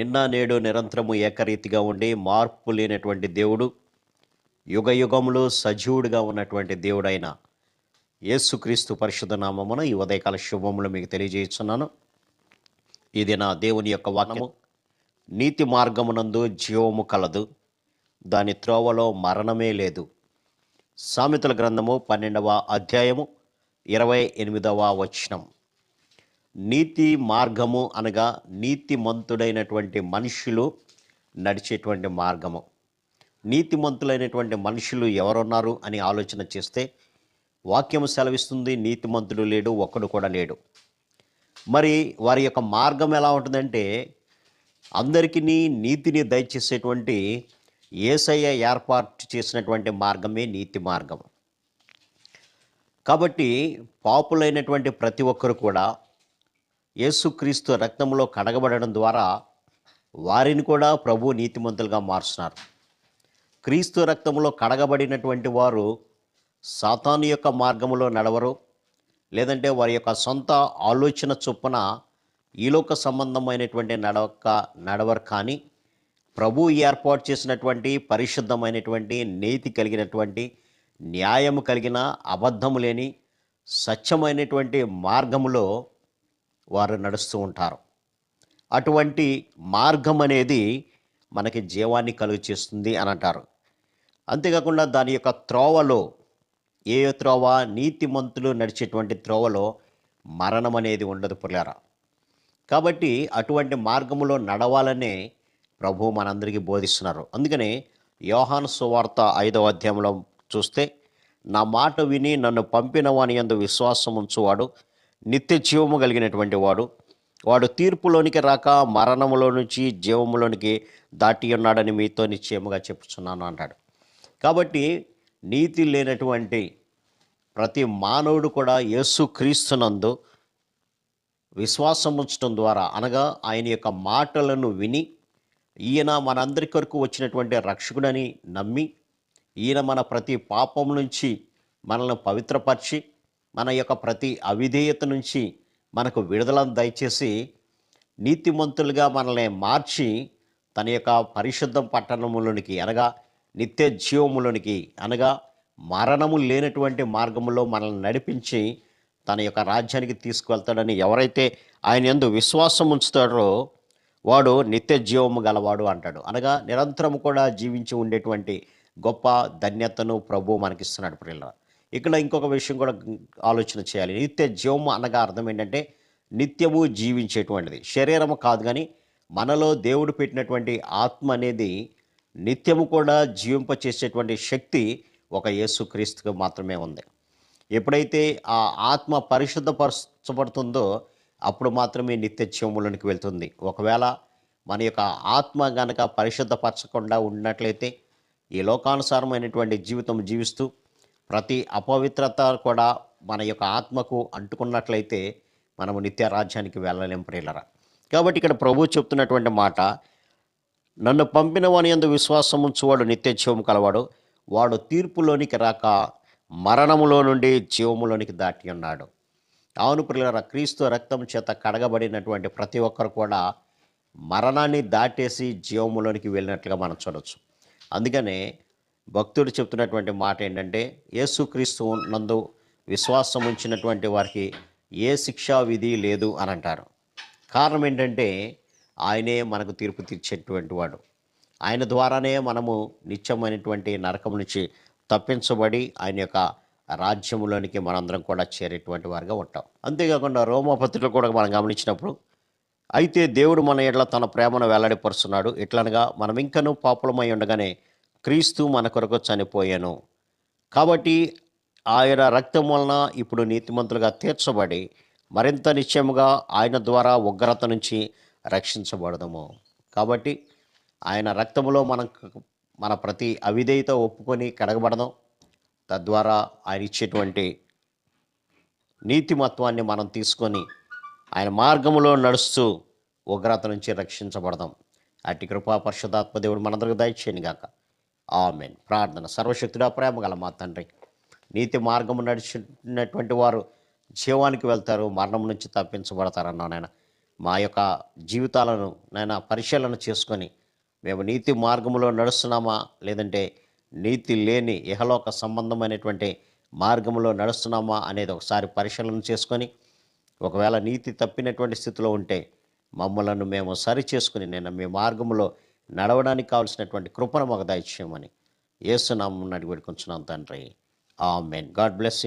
నిన్న నేడు నిరంతరము ఏకరీతిగా ఉండి మార్పు లేనటువంటి దేవుడు, యుగ యుగములు సజీవుడిగా ఉన్నటువంటి దేవుడైన యేసుక్రీస్తు పరిశుద్ధ నామమున ఈ ఉదయకాల శుభములు మీకు తెలియజేస్తున్నాను. ఇది నా దేవుని యొక్క వాక్యము. నీతి మార్గమునందు జీవము కలదు, దాని త్రోవలో మరణమే లేదు. సామెతల గ్రంథము 12వ అధ్యాయము 28వ వచనం. నీతి మార్గము అనగా నీతిమంతుడైనటువంటి మనుషులు నడిచేటువంటి మార్గము. నీతిమంతులైనటువంటి మనుషులు ఎవరున్నారు అని ఆలోచన చేస్తే వాక్యము సెలవిస్తుంది, నీతిమంతుడు లేడు, ఒక్కడు కూడా లేడు. మరి వారి యొక్క మార్గం ఎలా ఉంటుందంటే, అందరికీ నీతిని దయచేసేటువంటి యేసయ్య ఏర్పాటు చేసినటువంటి మార్గమే నీతి మార్గం. కాబట్టి పాపులైనటువంటి ప్రతి ఒక్కరు కూడా యేసుక్రీస్తు రక్తంలో కడగబడడం ద్వారా వారిని కూడా ప్రభు నీతిమంతులుగా మారుస్తున్నారు. క్రీస్తు రక్తంలో కడగబడినటువంటి వారు సాతాను యొక్క మార్గంలో నడవరు, లేదంటే వారి యొక్క సొంత ఆలోచన చొప్పున ఈలోక సంబంధమైనటువంటి నడవరు. కానీ ప్రభు ఏర్పాటు చేసినటువంటి పరిశుద్ధమైనటువంటి నీతి కలిగినటువంటి న్యాయము కలిగిన అబద్ధము లేని సత్యమైనటువంటి మార్గములో వారు నడుస్తూ ఉంటారు. అటువంటి మార్గం అనేది మనకి జీవాన్ని కలుగు చేస్తుంది అని అంటారు. అంతేకాకుండా దాని యొక్క త్రోవలో, ఏ త్రోవ? నీతిమంతులు నడిచేటువంటి త్రోవలో మరణం అనేది ఉండదు పుల్లారా. కాబట్టి అటువంటి మార్గములో నడవాలనే ప్రభు మనందరికీ బోధిస్తున్నారు. అందుకనే యోహాను సువార్త 5వ అధ్యాయంలో చూస్తే, నా మాట విని నన్ను పంపిన వాని యందు విశ్వాసం ఉంచువాడు నిత్య జీవము కలిగినటువంటి వాడు తీర్పులోనికి రాక మరణములో నుంచి జీవములోనికి దాటి ఉన్నాడని మీతో నిశ్చయముగా చెప్పుచున్నాను అంటాడు. కాబట్టి నీతి లేనటువంటి ప్రతి మానవుడు కూడా యేసుక్రీస్తునందు విశ్వాసం ఉంచడం ద్వారా, అనగా ఆయన యొక్క మాటలను విని, ఈయన మనందరి కొరకు వచ్చినటువంటి రక్షకుడని నమ్మి, ఈయన మన ప్రతి పాపం నుంచి మనల్ని పవిత్రపరిచి, మన యొక్క ప్రతి అవిధేయత నుంచి మనకు విడుదలను దయచేసి నీతిమంతులుగా మనల్ని మార్చి తన యొక్క పరిశుద్ధ పట్టణములోనికి, అనగా నిత్య జీవములోనికి, అనగా మరణము లేనటువంటి మార్గములో మనల్ని నడిపించి తన యొక్క రాజ్యానికి తీసుకువెళ్తాడని ఎవరైతే ఆయన యందు విశ్వాసం ఉంచుతాడో వాడు నిత్య జీవము గలవాడు అంటాడు. అనగా నిరంతరం కూడా జీవించి ఉండేటువంటి గొప్ప ధన్యతను ప్రభు మనకిస్తున్నాడు ప్రియులారా. ఇక్కడ ఇంకొక విషయం కూడా ఆలోచన చేయాలి. నిత్య జీవము అనగా అర్థం ఏంటంటే, నిత్యము జీవించేటువంటిది. శరీరము కాదు, కానీ మనలో దేవుడు పెట్టినటువంటి ఆత్మ అనేది నిత్యము కూడా జీవింపచేసేటువంటి శక్తి ఒక యేసుక్రీస్తుకు మాత్రమే ఉంది. ఎప్పుడైతే ఆ ఆత్మ పరిశుద్ధపరచబడుతుందో అప్పుడు మాత్రమే నిత్య జీవములోనికి వెళ్తుంది. ఒకవేళ మన యొక్క ఆత్మ గనక పరిశుద్ధపరచకుండా ఉన్నట్లయితే, ఈ లోకానుసారమైనటువంటి జీవితం జీవిస్తూ ప్రతి అపవిత్రత కూడా మన యొక్క ఆత్మకు అంటుకున్నట్లయితే మనము నిత్య రాజ్యానికి వెళ్ళలేం ప్రియులారా. కాబట్టి ఇక్కడ ప్రభు చెప్తున్నటువంటి మాట, నన్ను పంపిన వాని యందు విశ్వాసం ఉంచువాడు నిత్య జీవము కలవాడు, వాడు తీర్పులోనికి రాక మరణములో నుండి జీవములోనికి దాటి ఉన్నాడు. అవును ప్రియులారా, క్రీస్తు రక్తం చేత కడగబడినటువంటి ప్రతి ఒక్కరు కూడా మరణాన్ని దాటేసి జీవములోనికి వెళ్ళినట్లుగా మనం చూడవచ్చు. అందుకనే భక్తుడు చెప్తున్నటువంటి మాట ఏంటంటే, యేసుక్రీస్తు నందు విశ్వాసం ఉంచినటువంటి వారికి ఏ శిక్షా విధి లేదు అని అంటారు. కారణం ఏంటంటే, ఆయనే మనకు తీర్పు తీర్చేటువంటి వాడు. ఆయన ద్వారానే మనము నిత్యమైనటువంటి నరకం నుంచి తప్పించబడి ఆయన యొక్క రాజ్యములోనికి మనందరం కూడా చేరేటువంటి వారిగా ఉంటాం. అంతేకాకుండా రోమాపత్రికలో కూడా మనం గమనించినప్పుడు, అయితే దేవుడు మన ఎడల తన ప్రేమను వెల్లడిపరుస్తున్నాడు, ఎట్లనగా మనం ఇంకనూ పాపులమై ఉండగానే క్రీస్తు మన కొరకు చనిపోయాను, కాబట్టి ఆయన రక్తం వలన ఇప్పుడు నీతిమంతులుగా తీర్చబడి మరింత నిశ్చయముగా ఆయన ద్వారా ఉగ్రత నుంచి రక్షించబడదాము. కాబట్టి ఆయన రక్తములో మన ప్రతి అవిధేయత ఒప్పుకొని కడగబడదాం. తద్వారా ఆయన ఇచ్చేటువంటి నీతిమత్వాన్ని మనం తీసుకొని ఆయన మార్గములో నడుస్తూ ఉగ్రత నుంచి రక్షించబడదాం. అట్టి కృపా పరిశుద్ధాత్మ దేవుడు మనందరికీ దయచేయను గాక. ఆమేన్. ప్రార్థన. సర్వశక్తుడా, ప్రేమ గల మా తండ్రి, నీతి మార్గము నడిచినటువంటి వారు జీవానికి వెళ్తారు, మరణం నుంచి తప్పించబడతారన్నావు నాయన. మా యొక్క జీవితాలను నాయన పరిశీలన చేసుకొని మేము నీతి మార్గంలో నడుస్తున్నామా, లేదంటే నీతి లేని ఇహలోక సంబంధమైనటువంటి మార్గంలో నడుస్తున్నామా అనేది ఒకసారి పరిశీలన చేసుకొని, ఒకవేళ నీతి తప్పినటువంటి స్థితిలో ఉంటే మమ్మలను మేము సరి చేసుకుని నేను మీ మార్గంలో నడవడానికి కావలసినటువంటి కృపను మాకు దయచేయమని యేసు నామమున అడిగి వేడుకొంచున్నాం తండ్రి. ఆమేన్. God bless you.